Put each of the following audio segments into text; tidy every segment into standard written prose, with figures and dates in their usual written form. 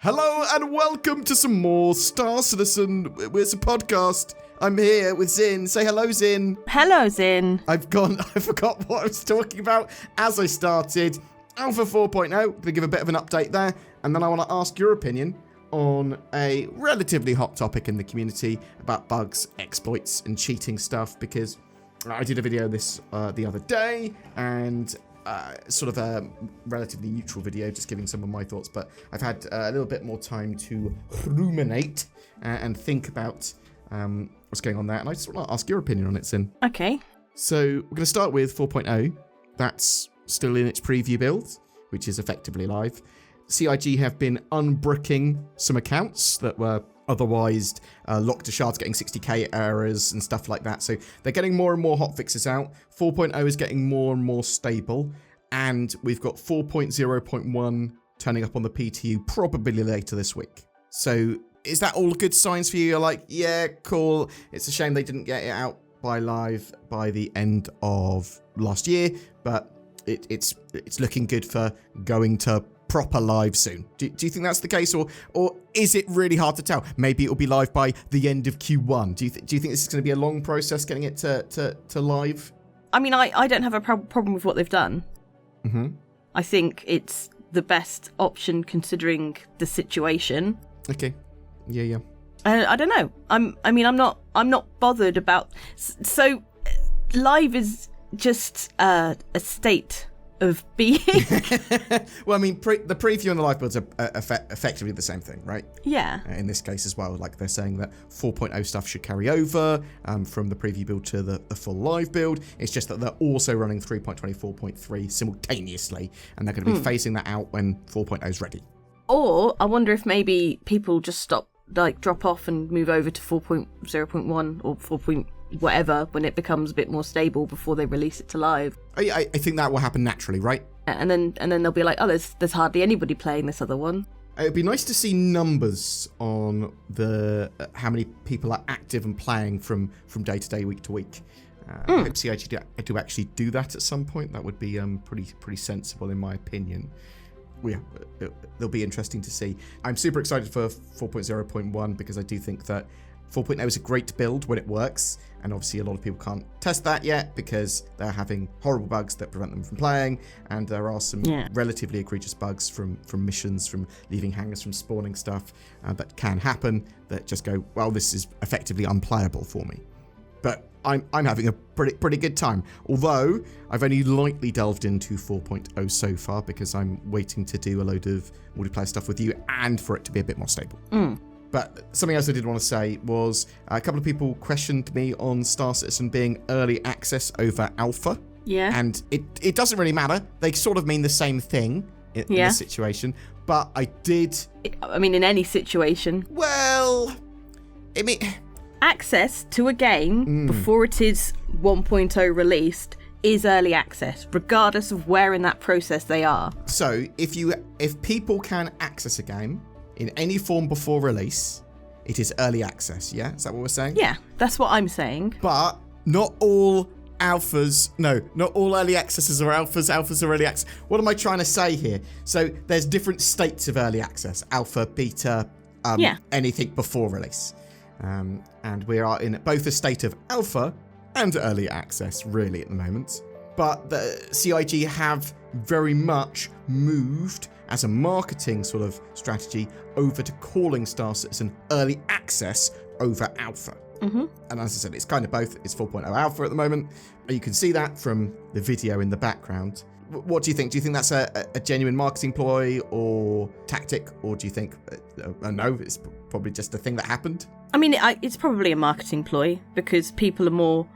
Hello and welcome to some more Star Citizen. It's a podcast. I'm here with Zin. Say hello, Zin. Hello, Zin. I forgot what I was talking about as I started. Alpha 4.0, going to give a bit of an update there. And then I want to ask your opinion on a relatively hot topic in the community about bugs, exploits, and cheating stuff. Because I did a video on this the other day, and sort of a relatively neutral video, just giving some of my thoughts, but I've had a little bit more time to ruminate and think about what's going on there, and I just want to ask your opinion on it, Sin. Okay. So we're going to start with 4.0. That's still in its preview build, which is effectively live. CIG have been unbricking some accounts that were otherwise locked to shards, getting 60k errors and stuff like that. So they're getting more and more hotfixes out. 4.0 is getting more and more stable. And we've got 4.0.1 turning up on the PTU probably later this week. So is that all good signs for you? You're like, yeah, cool. It's a shame they didn't get it out by live by the end of last year, but it's looking good for going to proper live soon. Do you think that's the case, or is it really hard to tell? Maybe it'll be live by the end of Q1. Do you think this is going to be a long process getting it to live? I mean, I don't have a problem with what they've done. Mm-hmm. I think it's the best option considering the situation. Okay. Yeah. I don't know. I'm not bothered about. So, live is just a state of being. Well, I mean, the preview and the live builds are effectively the same thing, right? Yeah. In this case as well, like they're saying that 4.0 stuff should carry over from the preview build to the full live build. It's just that they're also running 3.24.3 simultaneously, and they're going to be phasing that out when 4.0 is ready. Or I wonder if maybe people just drop off and move over to 4.0.1 or 4. Whatever when it becomes a bit more stable before they release it to live. I think that will happen naturally, right? And then they'll be like, oh, there's hardly anybody playing this other one. It'd be nice to see numbers on the how many people are active and playing from day to day, week to week. I hope CIG do actually do that at some point. That would be pretty sensible in my opinion. Well, yeah, it'll be interesting to see. I'm super excited for 4.0.1 because I do think that 4.0 is a great build when it works, and obviously a lot of people can't test that yet because they're having horrible bugs that prevent them from playing, and there are some relatively egregious bugs from missions, from leaving hangars, from spawning stuff that can happen that just go, well, this is effectively unplayable for me. But I'm having a pretty good time, although I've only lightly delved into 4.0 so far because I'm waiting to do a load of multiplayer stuff with you and for it to be a bit more stable. But something else I did want to say was a couple of people questioned me on Star Citizen being early access over alpha. Yeah. And it doesn't really matter. They sort of mean the same thing in this situation. But I did... I mean, in any situation. Well, I mean... Access to a game before it is 1.0 released is early access, regardless of where in that process they are. So if people can access a game in any form before release, it is early access, yeah? Is that what we're saying? Yeah, that's what I'm saying. But not all alphas, not all early accesses are alphas. Alphas are early access. What am I trying to say here? So there's different states of early access. Alpha, beta, anything before release. And we are in both a state of alpha and early access, really, at the moment. But the CIG have very much moved as a marketing sort of strategy over to calling Star Citizen early access over alpha. And as I said, it's kind of both. It's 4.0 alpha at the moment. You can see that from the video in the background. What do you think? Do you think that's a genuine marketing ploy or tactic? Or do you think, no, it's probably just a thing that happened? I mean, it's probably a marketing ploy because people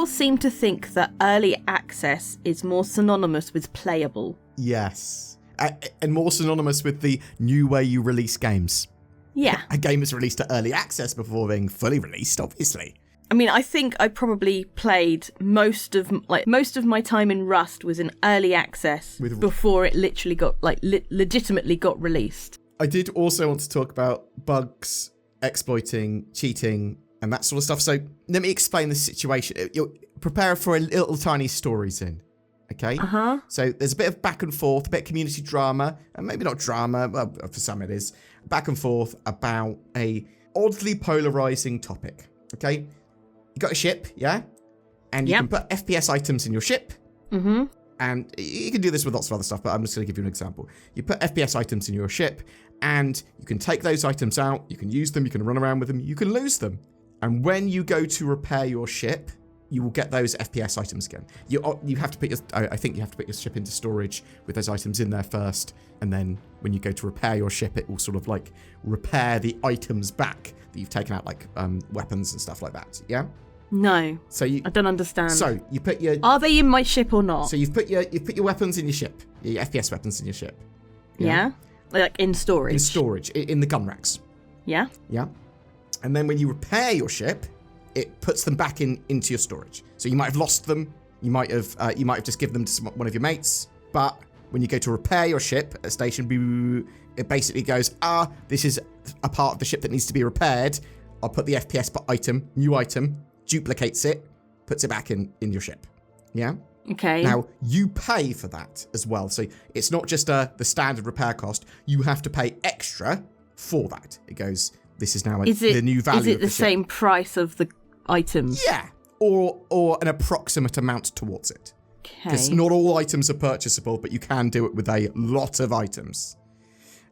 seem to think that early access is more synonymous with playable. Yes. And more synonymous with the new way you release games. Yeah. A game is released to early access before being fully released, obviously. I mean, I think I probably played most of my time in Rust was in early access before it literally got legitimately got released. I did also want to talk about bugs, exploiting, cheating, and that sort of stuff. So let me explain the situation. Prepare for a little tiny stories in. Okay? So there's a bit of back and forth, a bit of community drama, and maybe not drama, well, for some it is, back and forth about a oddly polarizing topic. Okay? You got a ship, yeah? And you can put FPS items in your ship. And you can do this with lots of other stuff, but I'm just going to give you an example. You put FPS items in your ship, and you can take those items out, you can use them, you can run around with them, you can lose them. And when you go to repair your ship, you will get those FPS items again. You have to put your, I think you have to put your ship into storage with those items in there first, and then when you go to repair your ship, it will sort of like repair the items back that you've taken out, like weapons and stuff like that. Yeah. No. So I don't understand. So you put your. Are they in my ship or not? So you've put your weapons in your ship, your FPS weapons in your ship. Yeah. Like in storage. In storage, in the gun racks. Yeah. Yeah. And then when you repair your ship, it puts them back into your storage. So you might have lost them. You might have just given them to one of your mates. But when you go to repair your ship at station, it basically goes, this is a part of the ship that needs to be repaired. I'll put the FPS item, new item, duplicates it, puts it back in your ship. Yeah? Okay. Now, you pay for that as well. So it's not just the standard repair cost. You have to pay extra for that. It goes, this is now the new value of the ship. Is it the same price of the items? Yeah. Or an approximate amount towards it. Okay. Because not all items are purchasable, but you can do it with a lot of items.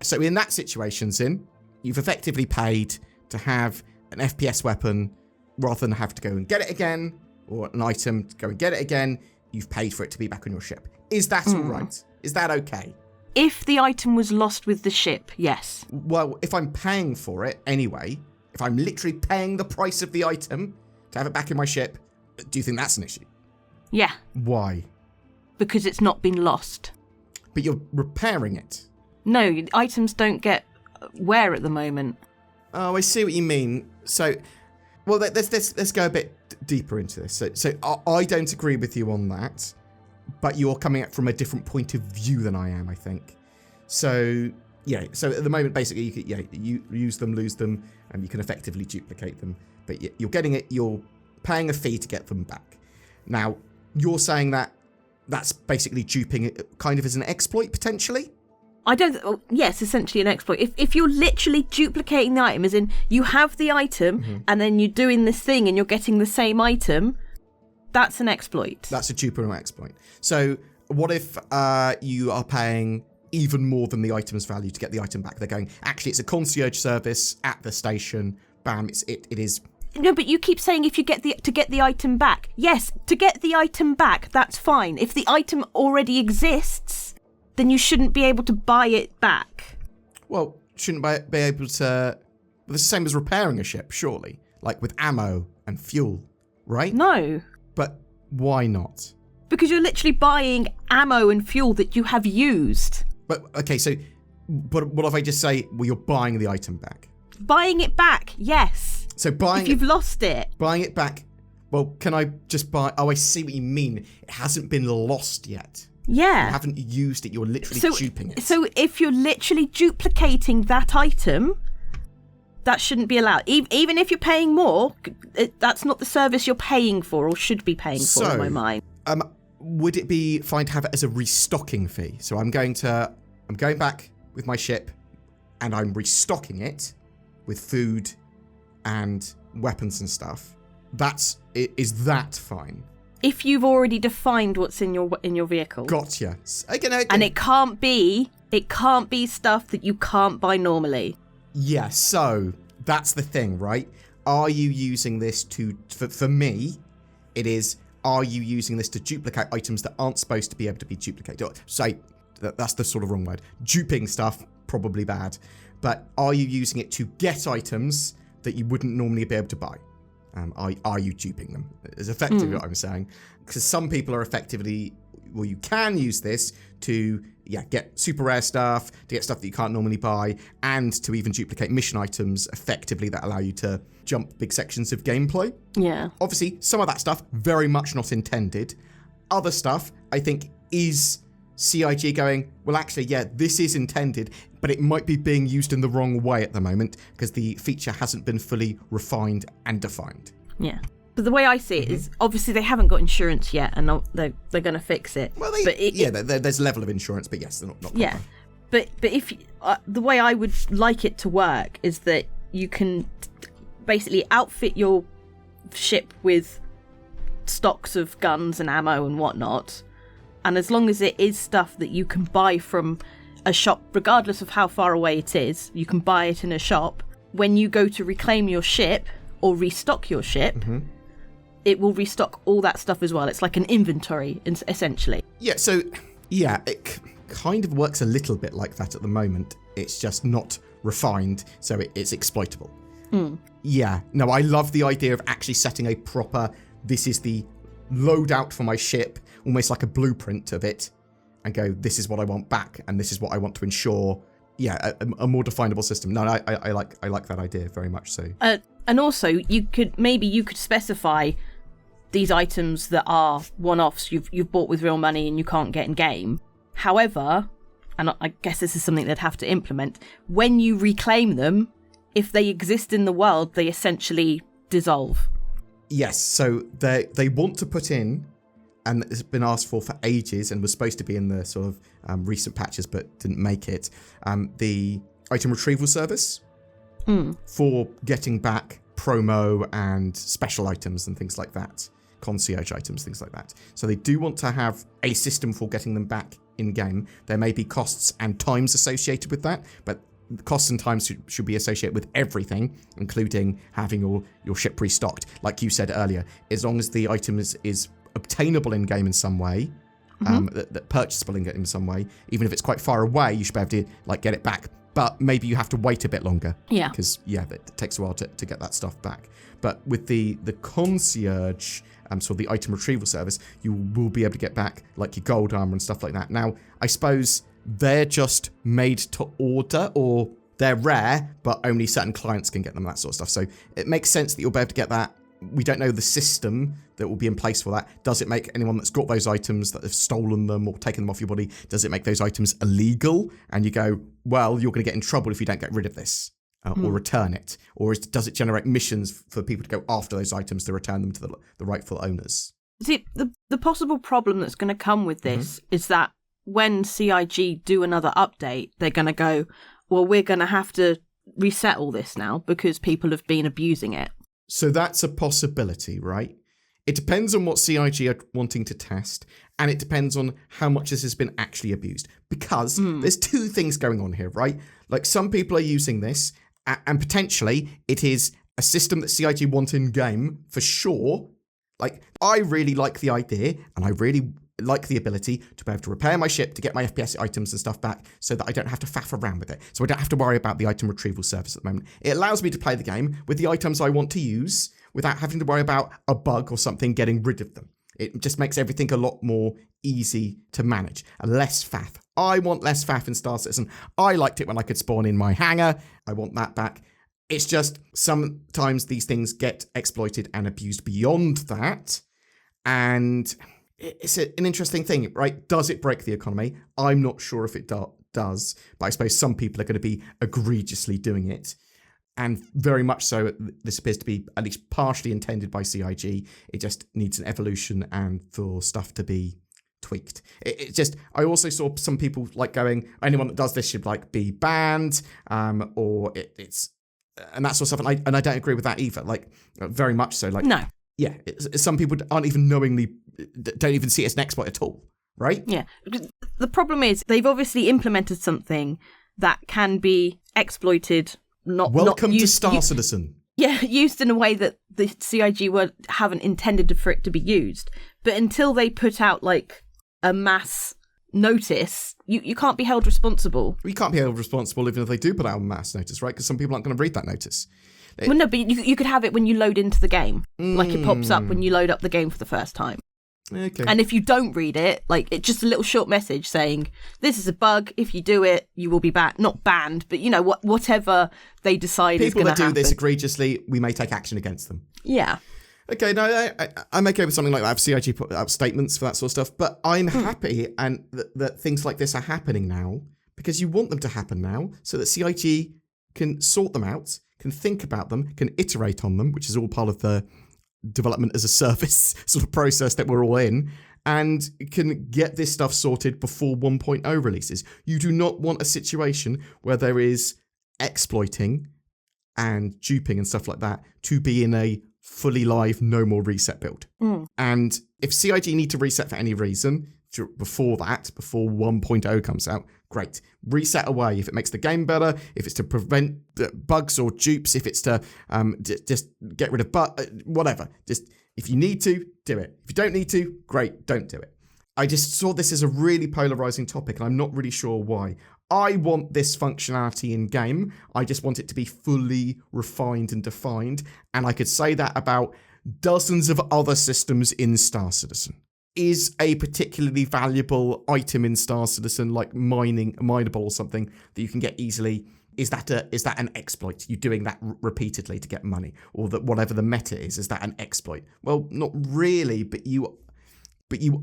So in that situation, Zin, you've effectively paid to have an FPS weapon rather than have to go and get it again, or an item to go and get it again. You've paid for it to be back on your ship. Is that all right? Is that okay? If the item was lost with the ship, yes. Well, if I'm paying for it anyway, if I'm literally paying the price of the item to have it back in my ship, do you think that's an issue? Yeah. Why? Because it's not been lost. But you're repairing it. No, items don't get wear at the moment. Oh, I see what you mean. So, well, let's go a bit deeper into this. So I don't agree with you on that, but you're coming at from a different point of view than I am, I think. So, yeah. So at the moment, basically, you use them, lose them, and you can effectively duplicate them. But you're getting it. You're paying a fee to get them back. Now, you're saying that that's basically duping it kind of as an exploit, potentially? Yes, essentially an exploit. If you're literally duplicating the item, as in you have the item and then you're doing this thing and you're getting the same item, that's an exploit. That's a duper exploit. So what if you are paying even more than the item's value to get the item back? They're going, actually, it's a concierge service at the station. Bam, it is. No, but you keep saying if you get the item back. Yes, to get the item back, that's fine. If the item already exists, then you shouldn't be able to buy it back. Well, shouldn't be able to. Well, it's the same as repairing a ship, surely, like with ammo and fuel, right? No. But why not? Because you're literally buying ammo and fuel that you have used. But okay, but what if I just say, well, you're buying the item back? Buying it back, yes. So if you've lost it. Buying it back. Well, can I just buy? Oh, I see what you mean. It hasn't been lost yet. Yeah. You haven't used it, you're literally duping it. So if you're literally duplicating that item, that shouldn't be allowed. Even if you're paying more, that's not the service you're paying for or should be paying for in my mind. Would it be fine to have it as a restocking fee? So I'm going back with my ship and I'm restocking it with food and weapons and stuff. Is that fine? If you've already defined what's in your vehicle. Gotcha. Again. And it can't be stuff that you can't buy normally. Yeah, so that's the thing, right? Are you using this for me, it is, are you using this to duplicate items that aren't supposed to be able to be duplicated? Say, that's the sort of wrong word. Duping stuff, probably bad. But are you using it to get items that you wouldn't normally be able to buy? Are you duping them? Is effectively what I'm saying. Because some people are effectively, well, you can use this to get super rare stuff, to get stuff that you can't normally buy, and to even duplicate mission items effectively that allow you to jump big sections of gameplay. Yeah. Obviously, some of that stuff, very much not intended. Other stuff, I think, is CIG going, well, actually, yeah, this is intended, but it might be being used in the wrong way at the moment because the feature hasn't been fully refined and defined. Yeah. But the way I see it is, obviously they haven't got insurance yet, and they're going to fix it. Well, there's a level of insurance, but yes, they're not quite yeah. But if the way I would like it to work is that you can basically outfit your ship with stocks of guns and ammo and whatnot, and as long as it is stuff that you can buy from a shop, regardless of how far away it is, you can buy it in a shop. When you go to reclaim your ship or restock your ship, it will restock all that stuff as well. It's like an inventory, essentially. Yeah, so, it kind of works a little bit like that at the moment. It's just not refined, so it's exploitable. Yeah, no, I love the idea of actually setting a proper, this is the loadout for my ship, almost like a blueprint of it, and go, this is what I want back, and this is what I want to ensure. Yeah, a more definable system. No, I like that idea very much so. And also, you could specify these items that are one-offs you've bought with real money and you can't get in game. However, and I guess this is something they'd have to implement, when you reclaim them, if they exist in the world, they essentially dissolve. Yes, so they want to put in, and it's been asked for ages and was supposed to be in the sort of recent patches but didn't make it, the item retrieval service for getting back promo and special items and things like that, concierge items, things like that. So they do want to have a system for getting them back in-game. There may be costs and times associated with that, but costs and times should be associated with everything, including having your ship restocked. Like you said earlier, as long as the item is obtainable in-game in some way, that purchasable in-game in some way, even if it's quite far away, you should be able to get it back. But maybe you have to wait a bit longer. Yeah. Because, it takes a while to get that stuff back. But with the concierge, so the item retrieval service, you will be able to get back, your gold armor and stuff like that. Now, I suppose they're just made to order, or they're rare, but only certain clients can get them, that sort of stuff. So it makes sense that you'll be able to get that. We don't know the system that will be in place for that. Does it make anyone that's got those items, that have stolen them or taken them off your body, does it make those items illegal? And you go, well, you're going to get in trouble if you don't get rid of this or return it. Or does it generate missions for people to go after those items to return them to the rightful owners? See, the possible problem that's going to come with this is that when CIG do another update, they're going to go, well, we're going to have to reset all this now because people have been abusing it. So that's a possibility, right? It depends on what CIG are wanting to test, and it depends on how much this has been actually abused. Because there's two things going on here, right? Some people are using this, and potentially it is a system that CIG want in-game, for sure. I really like the idea, and I really like the ability to be able to repair my ship to get my FPS items and stuff back so that I don't have to faff around with it. So I don't have to worry about the item retrieval service at the moment. It allows me to play the game with the items I want to use without having to worry about a bug or something getting rid of them. It just makes everything a lot more easy to manage. And less faff. I want less faff in Star Citizen. I liked it when I could spawn in my hangar. I want that back. It's just sometimes these things get exploited and abused beyond that. And it's an interesting thing, right? Does it break the economy? I'm not sure if it does, but I suppose some people are going to be egregiously doing it. And very much so, this appears to be at least partially intended by CIG. It just needs an evolution and for stuff to be tweaked. I also saw some people going, anyone that does this should be banned, or it's and that sort of stuff. And I don't agree with that either. Very much so. No. Yeah, some people aren't even knowingly, don't even see it as an exploit at all, right? Yeah. The problem is they've obviously implemented something that can be exploited. Welcome to Star Citizen. Yeah, used in a way that the CIG haven't intended for it to be used. But until they put out a mass notice, you can't be held responsible. You can't be held responsible even if they do put out a mass notice, right? Because some people aren't going to read that notice. Well, no, but you could have it when you load into the game. It pops up when you load up the game for the first time. Okay. And if you don't read it, it's just a little short message saying, this is a bug. If you do it, you will be not banned, but whatever they decide is going to happen. People that do this egregiously, we may take action against them. Yeah. Okay, no, I'm okay with something like that. CIG put out statements for that sort of stuff, but I'm happy and that things like this are happening now because you want them to happen now so that CIG can sort them out, can think about them, can iterate on them, which is all part of the development as a service sort of process that we're all in, and can get this stuff sorted before 1.0 releases. You do not want a situation where there is exploiting and duping and stuff like that to be in a fully live, no more reset build. And if CIG need to reset for any reason before 1.0 comes out, great. Reset away if it makes the game better, if it's to prevent bugs or dupes, if it's to just get rid of whatever. Just if you need to, do it. If you don't need to, great, don't do it. I just saw this as a really polarizing topic, and I'm not really sure why. I want this functionality in game. I just want it to be fully refined and defined. And I could say that about dozens of other systems in Star Citizen. Is a particularly valuable item in Star Citizen, like mineable or something that you can get easily? Is that an exploit? You doing that repeatedly to get money, or that whatever the meta is that an exploit? Well, not really, but you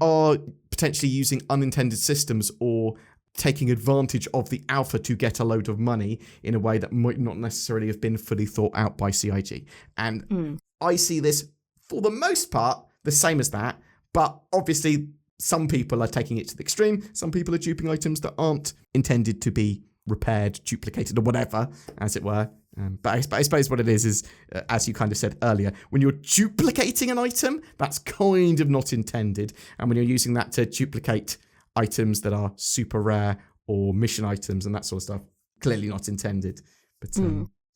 are potentially using unintended systems or taking advantage of the alpha to get a load of money in a way that might not necessarily have been fully thought out by CIG. And I see this, for the most part, the same as that. But obviously, some people are taking it to the extreme. Some people are duping items that aren't intended to be repaired, duplicated, or whatever, as it were. But I suppose what it is as you kind of said earlier, when you're duplicating an item, that's kind of not intended. And when you're using that to duplicate items that are super rare or mission items and that sort of stuff, clearly not intended. But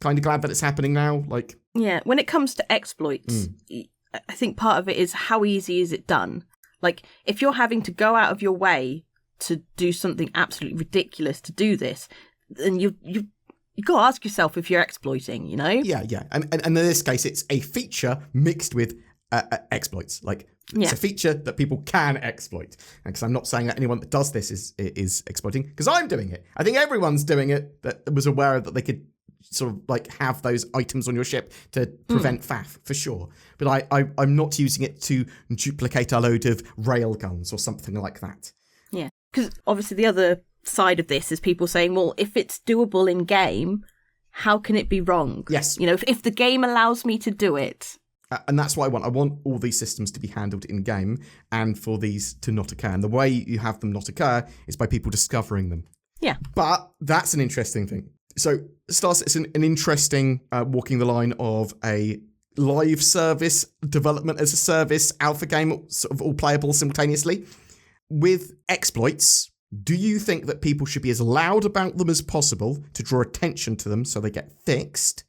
kind of glad that it's happening now. Yeah, when it comes to exploits, I think part of it is how easy is it done? Like, if you're having to go out of your way to do something absolutely ridiculous to do this, then you got to ask yourself if you're exploiting, you know? Yeah. And in this case, it's a feature mixed with exploits. It's a feature that people can exploit. Because I'm not saying that anyone that does this is exploiting, because I'm doing it. I think everyone's doing it that was aware that they could sort of have those items on your ship to prevent faff, for sure. But I'm not using it to duplicate a load of rail guns or something like that. Yeah, because obviously the other side of this is people saying, well, if it's doable in game, how can it be wrong? Yes. You know, if the game allows me to do it. And that's what I want. I want all these systems to be handled in game and for these to not occur. And the way you have them not occur is by people discovering them. Yeah. But that's an interesting thing. So Star Citizen, an interesting walking the line of a live service, development as a service, alpha game, sort of all playable simultaneously. With exploits, do you think that people should be as loud about them as possible to draw attention to them so they get fixed,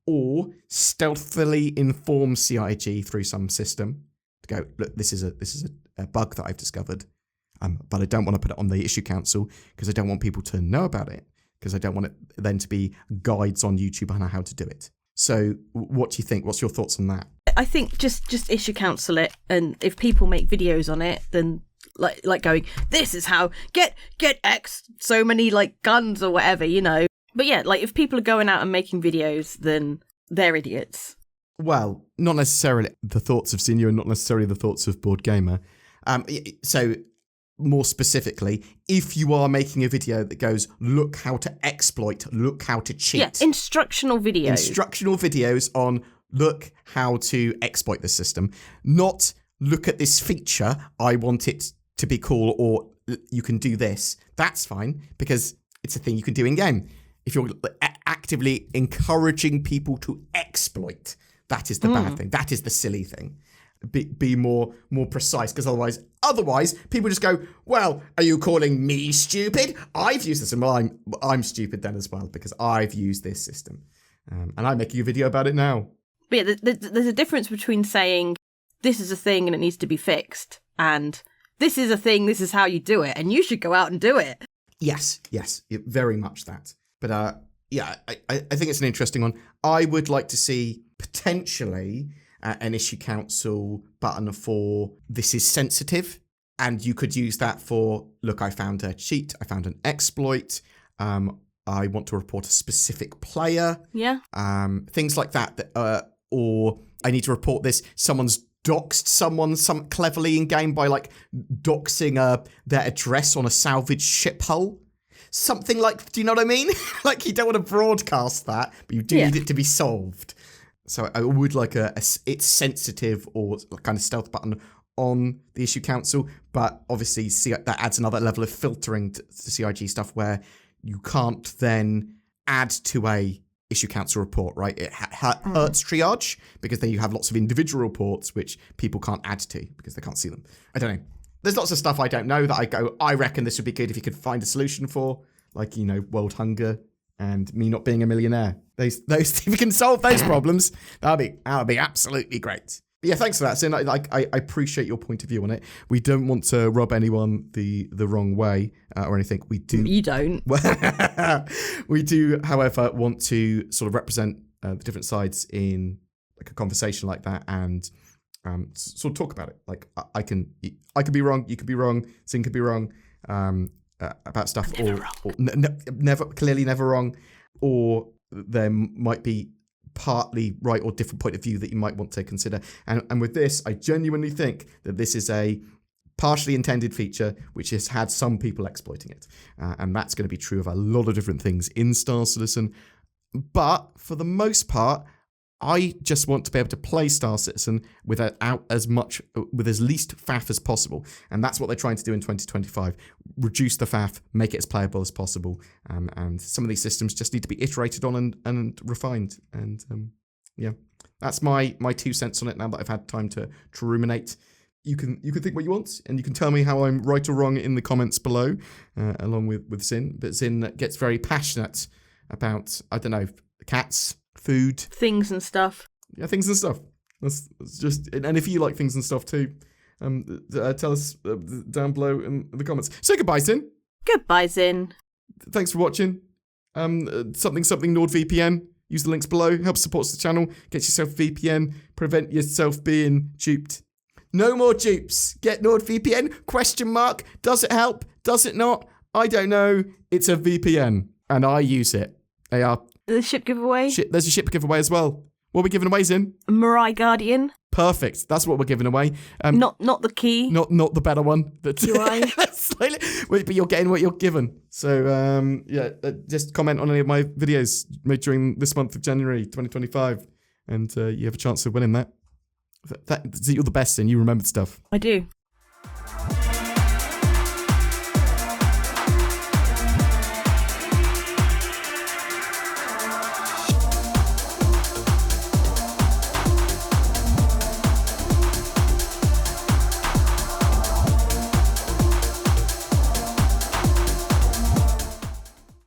or stealthily inform CIG through some system to go, look, this is a bug that I've discovered, but I don't want to put it on the issue council because I don't want people to know about it, because I don't want it then to be guides on YouTube on how to do it. So what do you think? What's your thoughts on that? I think just issue council it, and if people make videos on it, then like going, this is how get X so many guns or whatever, you know. But yeah, if people are going out and making videos, then they're idiots. Well, not necessarily the thoughts of Senior and not necessarily the thoughts of BoredGamer. So more specifically, if you are making a video that goes, look how to exploit, look how to cheat. Yeah, instructional videos. Instructional videos on look how to exploit the system. Not look at this feature, I want it to be cool, or you can do this. That's fine, because it's a thing you can do in game. If you're actively encouraging people to exploit, that is the bad thing. That is the silly thing. Be more precise, because otherwise people just go, well, are you calling me stupid? I've used this, and well, I'm stupid then as well, because I've used this system, and I'm making a video about it now. But yeah, there's a difference between saying this is a thing and it needs to be fixed, and this is a thing, this is how you do it, and you should go out and do it. Yes, very much that. But I think it's an interesting one. I would like to see potentially an issue council button for this is sensitive, and you could use that for, look, I found a cheat, I found an exploit, I want to report a specific player. Yeah. Things like that, or I need to report this, someone's doxed someone cleverly in game by doxing their address on a salvaged ship hull. Something do you know what I mean? You don't want to broadcast that, but you do need it to be solved. So I would like it's sensitive or kind of stealth button on the issue council, but obviously that adds another level of filtering to CIG stuff where you can't then add to a issue council report, right? It hurts triage because then you have lots of individual reports which people can't add to because they can't see them. I don't know. There's lots of stuff I don't know that I reckon this would be good if you could find a solution for, like, world hunger and me not being a millionaire. Those if we can solve those problems, that would be absolutely great. But yeah, thanks for that, Sin. I appreciate your point of view on it. We don't want to rub anyone the wrong way or anything. We do. You don't. We do, however, want to sort of represent the different sides in like a conversation like that and sort of talk about it. Like I could be wrong, you could be wrong, Sin could be wrong about stuff, never wrong, or there might be partly right or different point of view that you might want to consider. And with this, I genuinely think that this is a partially intended feature which has had some people exploiting it. And that's going to be true of a lot of different things in Star Citizen. But for the most part, I just want to be able to play Star Citizen with as least faff as possible. And that's what they're trying to do in 2025. Reduce the faff, make it as playable as possible. And some of these systems just need to be iterated on and refined. And yeah, that's my 2 cents on it now that I've had time to ruminate. You can think what you want, and you can tell me how I'm right or wrong in the comments below, along with Zin. But Zin gets very passionate about, I don't know, cats, food, things and stuff. Yeah, things and stuff. That's just, and if you like things and stuff too, tell us down below in the comments. So goodbye, Zin. Goodbye, Zin. Thanks for watching. Something NordVPN. Use the links below. Help supports the channel. Get yourself a VPN. Prevent yourself being duped. No more dupes. Get NordVPN? Question mark. Does it help? Does it not? I don't know. It's a VPN, and I use it. They are. The ship giveaway? There's a ship giveaway as well. What are we giving away, Zin? Mirai Guardian. Perfect. That's what we're giving away. Not the key. Not the better one. UI. Wait, but you're getting what you're given. So just comment on any of my videos made during this month of January 2025, and you have a chance of winning that. You're the best, and you remembered stuff. I do.